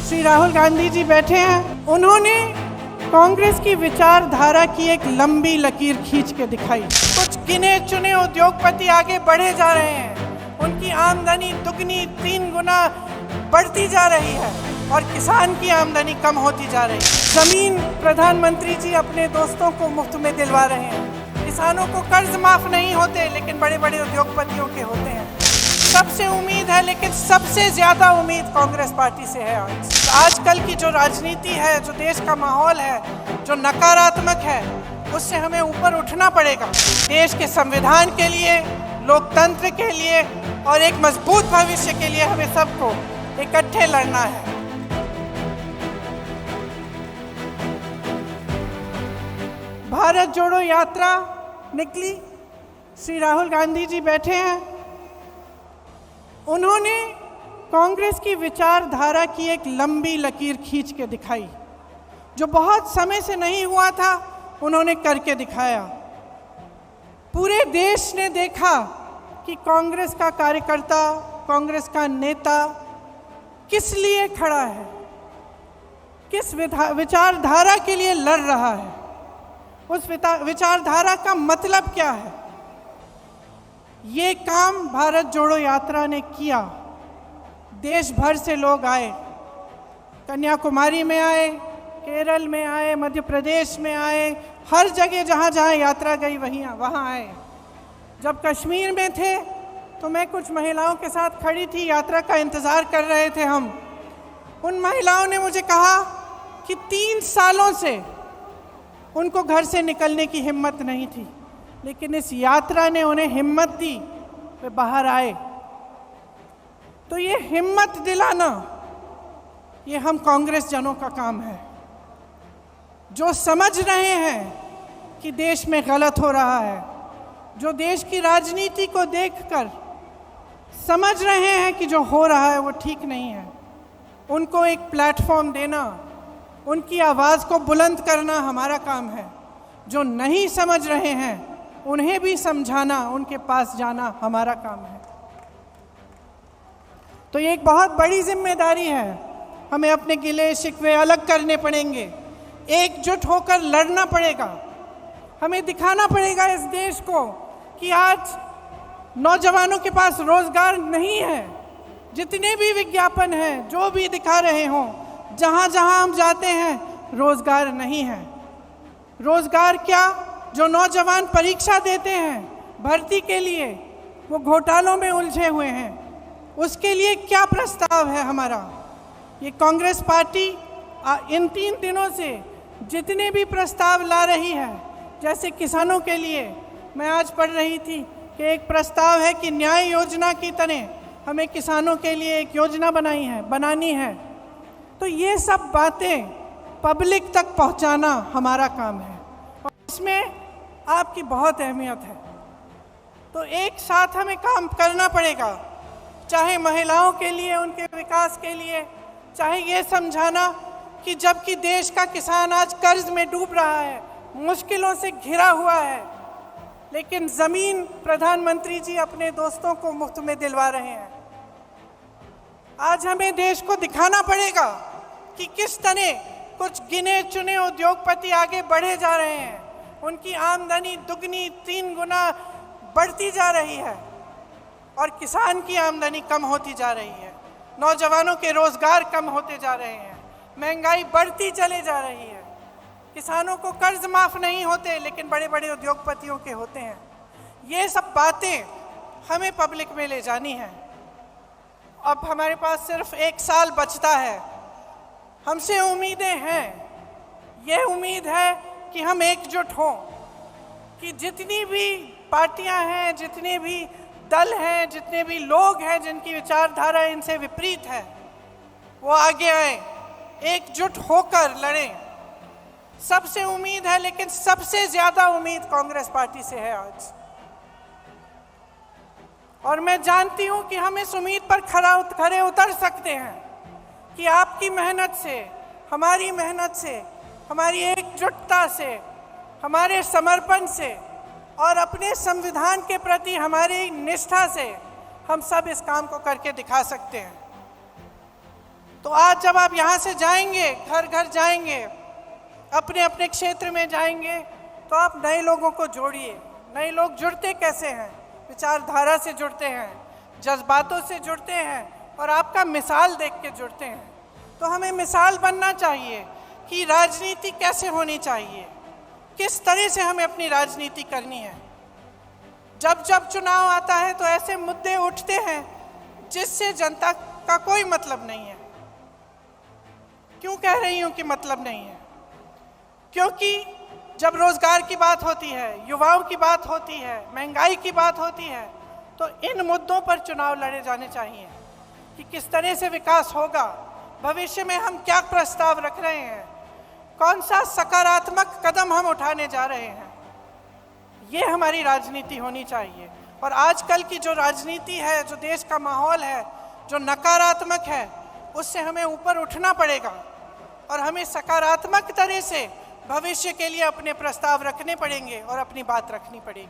श्री राहुल गांधी जी बैठे हैं। उन्होंने कांग्रेस की विचारधारा की एक लंबी लकीर खींच के दिखाई। कुछ गिने चुने उद्योगपति आगे बढ़े जा रहे हैं, उनकी आमदनी दुगनी 3 गुना बढ़ती जा रही है और किसान की आमदनी कम होती जा रही है। जमीन प्रधानमंत्री जी अपने दोस्तों को मुफ्त में दिलवा रहे हैं। किसानों को कर्ज माफ नहीं होते, लेकिन बड़े बड़े उद्योगपतियों के होते हैं। सबसे उम्मीद है, लेकिन सबसे ज्यादा उम्मीद कांग्रेस पार्टी से है। आजकल की जो राजनीति है, जो देश का माहौल है, जो नकारात्मक है, उससे हमें ऊपर उठना पड़ेगा। देश के संविधान के लिए, लोकतंत्र के लिए और एक मजबूत भविष्य के लिए हमें सबको इकट्ठे लड़ना है। भारत जोड़ो यात्रा निकली, श्री राहुल गांधी जी बैठे हैं। उन्होंने कांग्रेस की विचारधारा की एक लंबी लकीर खींच के दिखाई। जो बहुत समय से नहीं हुआ था, उन्होंने करके दिखाया। पूरे देश ने देखा कि कांग्रेस का कार्यकर्ता, कांग्रेस का नेता किस लिए खड़ा है, किस विचारधारा के लिए लड़ रहा है, उस विचारधारा का मतलब क्या है। ये काम भारत जोड़ो यात्रा ने किया। देश भर से लोग आए, कन्याकुमारी में आए, केरल में आए, मध्य प्रदेश में आए, हर जगह जहाँ जहाँ यात्रा गई वहाँ आए। जब कश्मीर में थे तो मैं कुछ महिलाओं के साथ खड़ी थी, यात्रा का इंतज़ार कर रहे थे हम। उन महिलाओं ने मुझे कहा कि 3 सालों से उनको घर से निकलने की हिम्मत नहीं थी, लेकिन इस यात्रा ने उन्हें हिम्मत दी, वे बाहर आए। तो ये हिम्मत दिलाना, ये हम कांग्रेस जनों का काम है, जो समझ रहे हैं कि देश में गलत हो रहा है, जो देश की राजनीति को देखकर समझ रहे हैं कि जो हो रहा है वो ठीक नहीं है। उनको एक प्लेटफॉर्म देना, उनकी आवाज़ को बुलंद करना हमारा काम है। जो नहीं समझ रहे हैं उन्हें भी समझाना, उनके पास जाना हमारा काम है। तो ये एक बहुत बड़ी जिम्मेदारी है। हमें अपने गिले शिकवे अलग करने पड़ेंगे, एकजुट होकर लड़ना पड़ेगा। हमें दिखाना पड़ेगा इस देश को कि आज नौजवानों के पास रोजगार नहीं है। जितने भी विज्ञापन हैं, जो भी दिखा रहे हों, जहाँ जहाँ हम जाते हैं रोजगार नहीं है। रोजगार क्या, जो नौजवान परीक्षा देते हैं भर्ती के लिए, वो घोटालों में उलझे हुए हैं, उसके लिए क्या प्रस्ताव है हमारा। ये कांग्रेस पार्टी इन 3 दिनों से जितने भी प्रस्ताव ला रही है, जैसे किसानों के लिए मैं आज पढ़ रही थी कि एक प्रस्ताव है कि न्याय योजना की तरह हमें किसानों के लिए एक योजना बनानी है। तो ये सब बातें पब्लिक तक पहुंचाना हमारा काम है और इसमें आपकी बहुत अहमियत है। तो एक साथ हमें काम करना पड़ेगा, चाहे महिलाओं के लिए, उनके विकास के लिए, चाहे ये समझाना कि जबकि देश का किसान आज कर्ज में डूब रहा है, मुश्किलों से घिरा हुआ है, लेकिन ज़मीन प्रधानमंत्री जी अपने दोस्तों को मुफ्त में दिलवा रहे हैं। आज हमें देश को दिखाना पड़ेगा कि किस तरह कुछ गिने चुने उद्योगपति आगे बढ़े जा रहे हैं, उनकी आमदनी दुगनी 3 गुना बढ़ती जा रही है और किसान की आमदनी कम होती जा रही है। नौजवानों के रोजगार कम होते जा रहे हैं, महंगाई बढ़ती चले जा रही है। किसानों को कर्ज माफ नहीं होते, लेकिन बड़े बड़े उद्योगपतियों के होते हैं। ये सब बातें हमें पब्लिक में ले जानी है। अब हमारे पास सिर्फ 1 साल बचता है। हमसे उम्मीदें हैं। ये उम्मीद है कि हम एकजुट हों, कि जितनी भी पार्टियां हैं, जितने भी दल हैं, जितने भी लोग हैं जिनकी विचारधारा इनसे विपरीत है, वो आगे आए, एकजुट होकर लड़ें। सबसे उम्मीद है, लेकिन सबसे ज्यादा उम्मीद कांग्रेस पार्टी से है आज। और मैं जानती हूं कि हम इस उम्मीद पर खरे उतर सकते हैं कि आपकी मेहनत से, हमारी मेहनत से, हमारी एकजुटता से, हमारे समर्पण से और अपने संविधान के प्रति हमारी निष्ठा से हम सब इस काम को करके दिखा सकते हैं। तो आज जब आप यहाँ से जाएंगे, घर घर जाएंगे, अपने अपने क्षेत्र में जाएंगे, तो आप नए लोगों को जोड़िए। नए लोग जुड़ते कैसे हैं? विचारधारा से जुड़ते हैं, जज्बातों से जुड़ते हैं और आपका मिसाल देख के जुड़ते हैं। तो हमें मिसाल बनना चाहिए कि राजनीति कैसे होनी चाहिए, किस तरह से हमें अपनी राजनीति करनी है। जब जब चुनाव आता है तो ऐसे मुद्दे उठते हैं जिससे जनता का कोई मतलब नहीं है। क्यों कह रही हूं कि मतलब नहीं है? क्योंकि जब रोजगार की बात होती है, युवाओं की बात होती है, महंगाई की बात होती है, तो इन मुद्दों पर चुनाव लड़े जाने चाहिए कि किस तरह से विकास होगा, भविष्य में हम क्या प्रस्ताव रख रहे हैं, कौन सा सकारात्मक कदम हम उठाने जा रहे हैं। ये हमारी राजनीति होनी चाहिए। और आजकल की जो राजनीति है, जो देश का माहौल है, जो नकारात्मक है, उससे हमें ऊपर उठना पड़ेगा और हमें सकारात्मक तरह से भविष्य के लिए अपने प्रस्ताव रखने पड़ेंगे और अपनी बात रखनी पड़ेगी।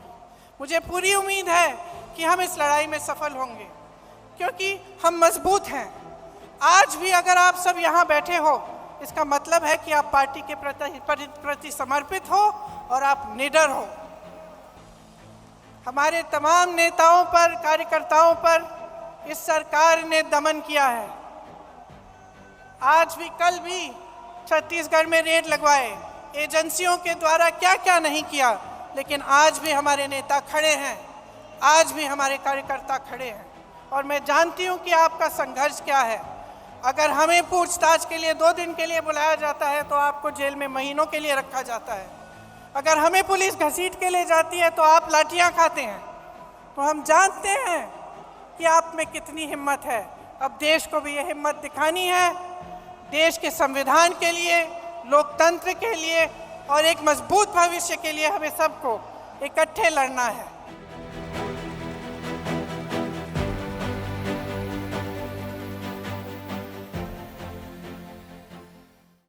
मुझे पूरी उम्मीद है कि हम इस लड़ाई में सफल होंगे, क्योंकि हम मजबूत हैं। आज भी अगर आप सब यहाँ बैठे हो, इसका मतलब है कि आप पार्टी के प्रति समर्पित हो और आप निडर हो। हमारे तमाम नेताओं पर, कार्यकर्ताओं पर इस सरकार ने दमन किया है। आज भी, कल भी छत्तीसगढ़ में रेड लगवाए, एजेंसियों के द्वारा क्या क्या नहीं किया, लेकिन आज भी हमारे नेता खड़े हैं, आज भी हमारे कार्यकर्ता खड़े हैं। और मैं जानती हूं कि आपका संघर्ष क्या है। अगर हमें पूछताछ के लिए 2 दिन के लिए बुलाया जाता है तो आपको जेल में महीनों के लिए रखा जाता है। अगर हमें पुलिस घसीट के ले जाती है तो आप लाठियां खाते हैं। तो हम जानते हैं कि आप में कितनी हिम्मत है। अब देश को भी ये हिम्मत दिखानी है, देश के संविधान के लिए, लोकतंत्र के लिए और एक मजबूत भविष्य के लिए हमें सबको इकट्ठे लड़ना है।